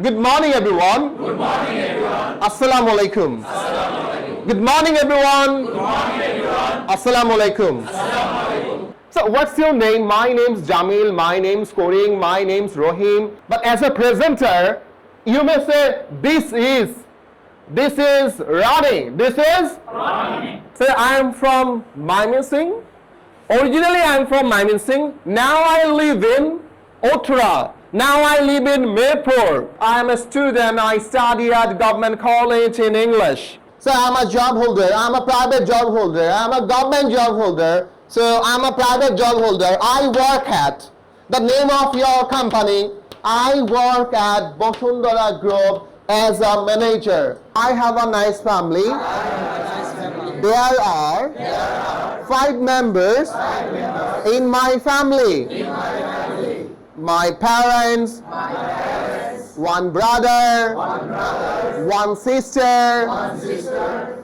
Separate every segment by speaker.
Speaker 1: Good morning, everyone.
Speaker 2: Good morning, everyone.
Speaker 1: Assalamu alaikum.
Speaker 2: Assalamu alaikum.
Speaker 1: Good morning, everyone.
Speaker 2: Good morning, everyone.
Speaker 1: Assalamu alaikum.
Speaker 2: Assalamu alaikum.
Speaker 1: So, what's your name? My name's Jamil. My name's Koring. My name's Rohim. But as a presenter, you may say, this is Rani. This is
Speaker 2: Rani.
Speaker 1: So, I am from Mymensingh. Originally, I am from Mymensingh. Now I live in Otra. Now I live in Mirpur. I am a student. I study at government college in English. So I'm a job holder. I'm a private job holder. I'm a government job holder. So I'm a private job holder. I work at the name of your company. I work at Bosundara Group as a manager. I have a nice family. There are 5 members in my family. My parents, one brother, one sister,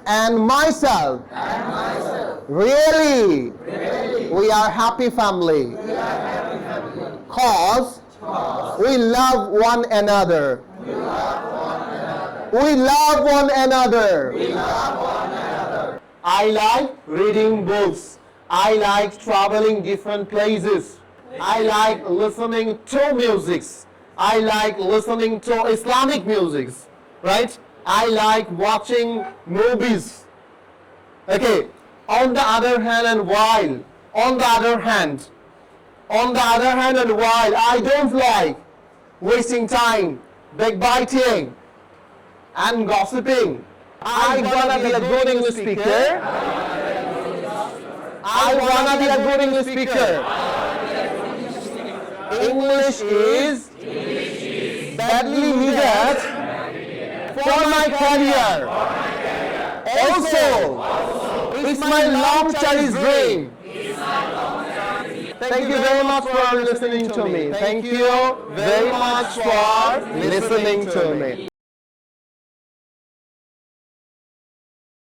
Speaker 1: and myself. Really? We are happy family. Cause we love one another. We love one another. I like reading books. I like traveling different places. I like listening to musics. I like listening to Islamic musics, right? I like watching movies. Okay. On the other hand and while I don't like wasting time, backbiting, and gossiping. I wanna be a good English speaker. I wanna be a good English speaker. English is badly needed for my career. Also, it's my long cherished dream. Thank you very much for listening to me. Thank you very much for listening to me.